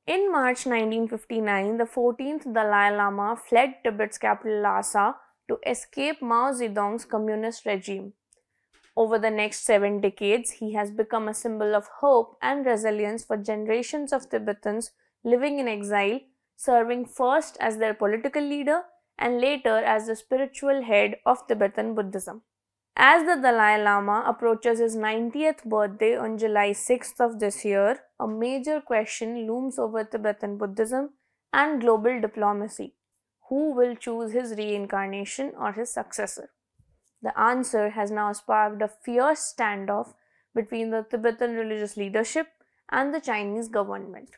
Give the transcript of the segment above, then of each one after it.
In March 1959, the 14th Dalai Lama fled Tibet's capital Lhasa to escape Mao Zedong's communist regime. Over the next 7 decades, he has become a symbol of hope and resilience for generations of Tibetans living in exile, serving first as their political leader and later as the spiritual head of Tibetan Buddhism. As the Dalai Lama approaches his 90th birthday on July 6th of this year, a major question looms over Tibetan Buddhism and global diplomacy. Who will choose his reincarnation or his successor? The answer has now sparked a fierce standoff between the Tibetan religious leadership and the Chinese government.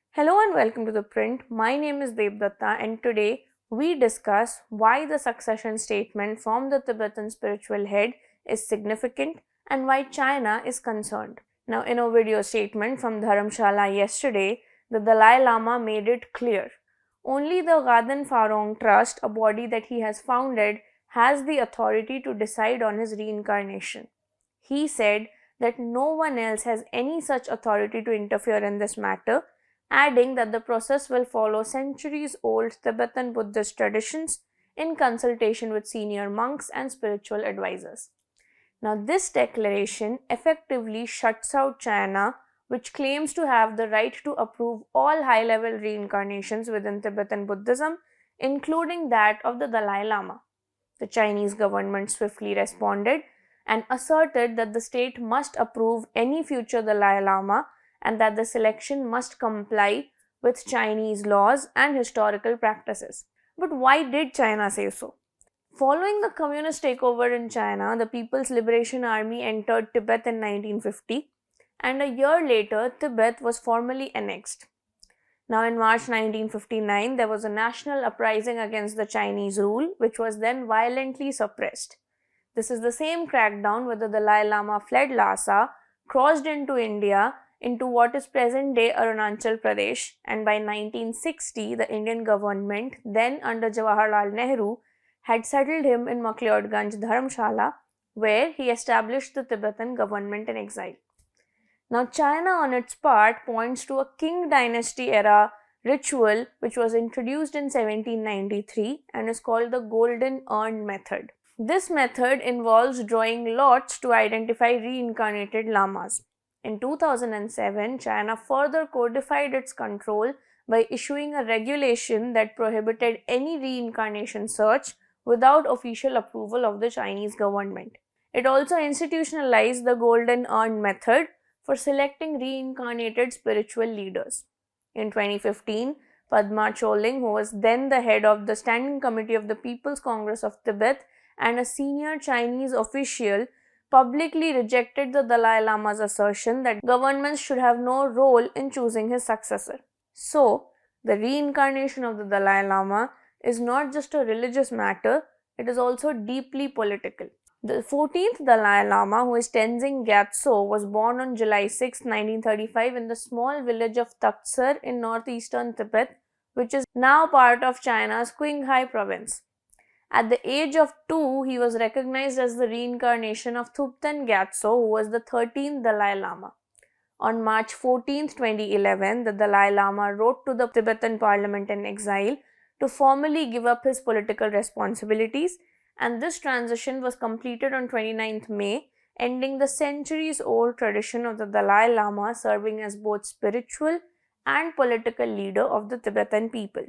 Hello and welcome to The Print. My name is Debdutta, and today we discuss why the succession statement from the Tibetan spiritual head is significant and why China is concerned. Now, in a video statement from Dharamshala yesterday, the Dalai Lama made it clear. Only the Gaden Farong Trust, a body that he has founded, has the authority to decide on his reincarnation. He said that no one else has any such authority to interfere in this matter, adding that the process will follow centuries-old Tibetan Buddhist traditions in consultation with senior monks and spiritual advisors. Now, this declaration effectively shuts out China, which claims to have the right to approve all high-level reincarnations within Tibetan Buddhism, including that of the Dalai Lama. The Chinese government swiftly responded and asserted that the state must approve any future Dalai Lama and that the selection must comply with Chinese laws and historical practices. But why did China say so? Following the communist takeover in China, the People's Liberation Army entered Tibet in 1950, and a year later, Tibet was formally annexed. Now, in March 1959, there was a national uprising against the Chinese rule, which was then violently suppressed. This is the same crackdown where the Dalai Lama fled Lhasa, crossed into India, into what is present-day Arunachal Pradesh, and by 1960, the Indian government, then under Jawaharlal Nehru, had settled him in McLeodganj, Dharamshala, where he established the Tibetan government in exile. Now, China on its part points to a Qing dynasty era ritual which was introduced in 1793 and is called the Golden Urn method. This method involves drawing lots to identify reincarnated lamas. In 2007, China further codified its control by issuing a regulation that prohibited any reincarnation search without official approval of the Chinese government. It also institutionalized the Golden Urn method for selecting reincarnated spiritual leaders. In 2015, Padma Choling, who was then the head of the Standing Committee of the People's Congress of Tibet and a senior Chinese official, publicly rejected the Dalai Lama's assertion that governments should have no role in choosing his successor. So, the reincarnation of the Dalai Lama is not just a religious matter, it is also deeply political. The 14th Dalai Lama, who is Tenzin Gyatso, was born on July 6, 1935 in the small village of Taksar in northeastern Tibet, which is now part of China's Qinghai province. At the age of 2, he was recognized as the reincarnation of Tibetan Gyatso, who was the 13th Dalai Lama. On March 14, 2011, the Dalai Lama wrote to the Tibetan parliament in exile to formally give up his political responsibilities, and this transition was completed on 29th May, ending the centuries-old tradition of the Dalai Lama serving as both spiritual and political leader of the Tibetan people.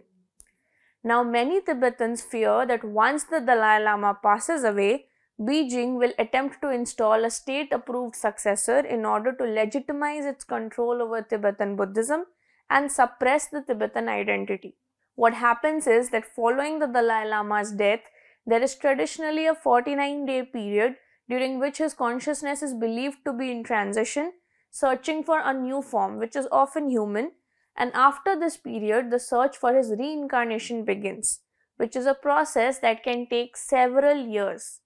Now, many Tibetans fear that once the Dalai Lama passes away, Beijing will attempt to install a state-approved successor in order to legitimize its control over Tibetan Buddhism and suppress the Tibetan identity. What happens is that following the Dalai Lama's death, there is traditionally a 49-day period during which his consciousness is believed to be in transition, searching for a new form, which is often human, and after this period, the search for his reincarnation begins, which is a process that can take several years.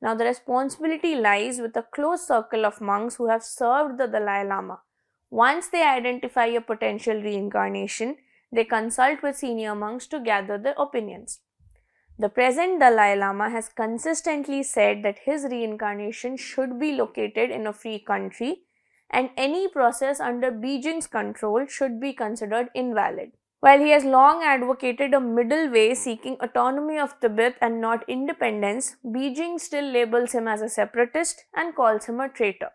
Now, the responsibility lies with a close circle of monks who have served the Dalai Lama. Once they identify a potential reincarnation, they consult with senior monks to gather their opinions. The present Dalai Lama has consistently said that his reincarnation should be located in a free country, and any process under Beijing's control should be considered invalid. While he has long advocated a middle way seeking autonomy of Tibet and not independence, Beijing still labels him as a separatist and calls him a traitor.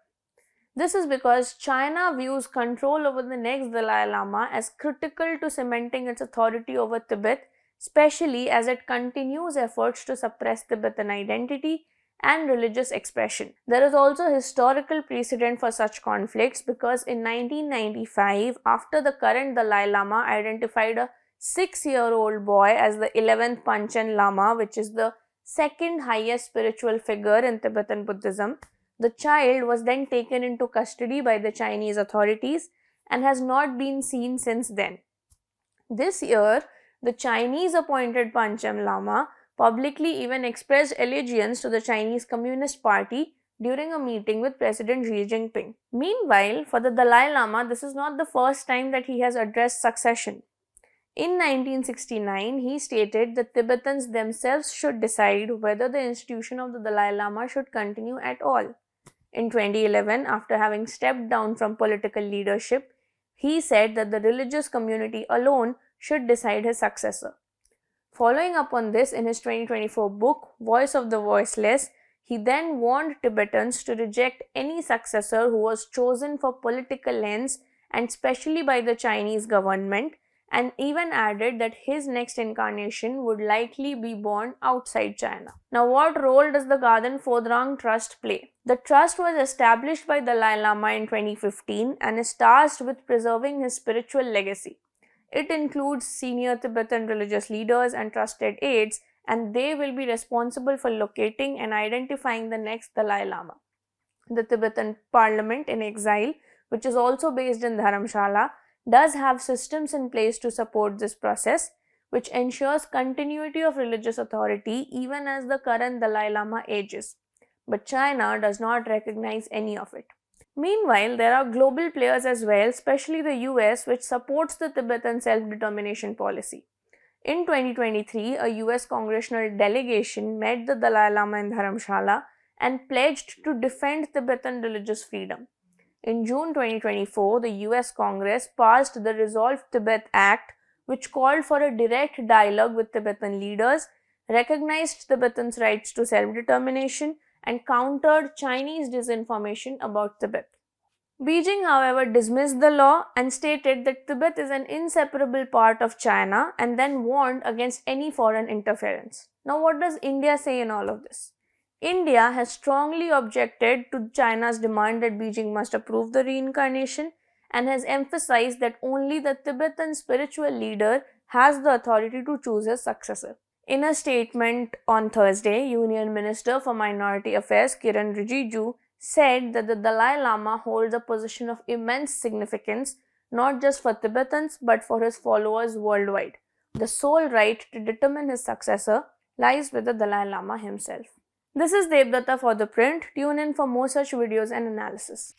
This is because China views control over the next Dalai Lama as critical to cementing its authority over Tibet, especially as it continues efforts to suppress Tibetan identity and religious expression. There is also historical precedent for such conflicts because in 1995, after the current Dalai Lama identified a 6-year-old boy as the 11th Panchen Lama, which is the second highest spiritual figure in Tibetan Buddhism, the child was then taken into custody by the Chinese authorities and has not been seen since then. This year, the Chinese appointed Pancham Lama publicly even expressed allegiance to the Chinese Communist Party during a meeting with President Xi Jinping. Meanwhile, for the Dalai Lama, this is not the first time that he has addressed succession. In 1969, he stated that Tibetans themselves should decide whether the institution of the Dalai Lama should continue at all. In 2011, after having stepped down from political leadership, he said that the religious community alone should decide his successor. Following up on this, in his 2024 book, Voice of the Voiceless, he then warned Tibetans to reject any successor who was chosen for political ends and especially by the Chinese government, and even added that his next incarnation would likely be born outside China. Now, what role does the Garden Phodrang Trust play? The trust was established by Dalai Lama in 2015 and is tasked with preserving his spiritual legacy. It includes senior Tibetan religious leaders and trusted aides, and they will be responsible for locating and identifying the next Dalai Lama. The Tibetan Parliament in exile, which is also based in Dharamshala, does have systems in place to support this process, which ensures continuity of religious authority even as the current Dalai Lama ages. But China does not recognize any of it. Meanwhile, there are global players as well, especially the US, which supports the Tibetan self-determination policy. In 2023, a US congressional delegation met the Dalai Lama in Dharamshala and pledged to defend Tibetan religious freedom. In June 2024, the US Congress passed the Resolve Tibet Act, which called for a direct dialogue with Tibetan leaders, recognized Tibetans' rights to self-determination, and countered Chinese disinformation about Tibet. Beijing, however, dismissed the law and stated that Tibet is an inseparable part of China and then warned against any foreign interference. Now, what does India say in all of this? India has strongly objected to China's demand that Beijing must approve the reincarnation and has emphasized that only the Tibetan spiritual leader has the authority to choose his successor. In a statement on Thursday, Union Minister for Minority Affairs Kiran Rijiju said that the Dalai Lama holds a position of immense significance not just for Tibetans but for his followers worldwide. The sole right to determine his successor lies with the Dalai Lama himself. This is Debdutta for ThePrint. Tune in for more such videos and analysis.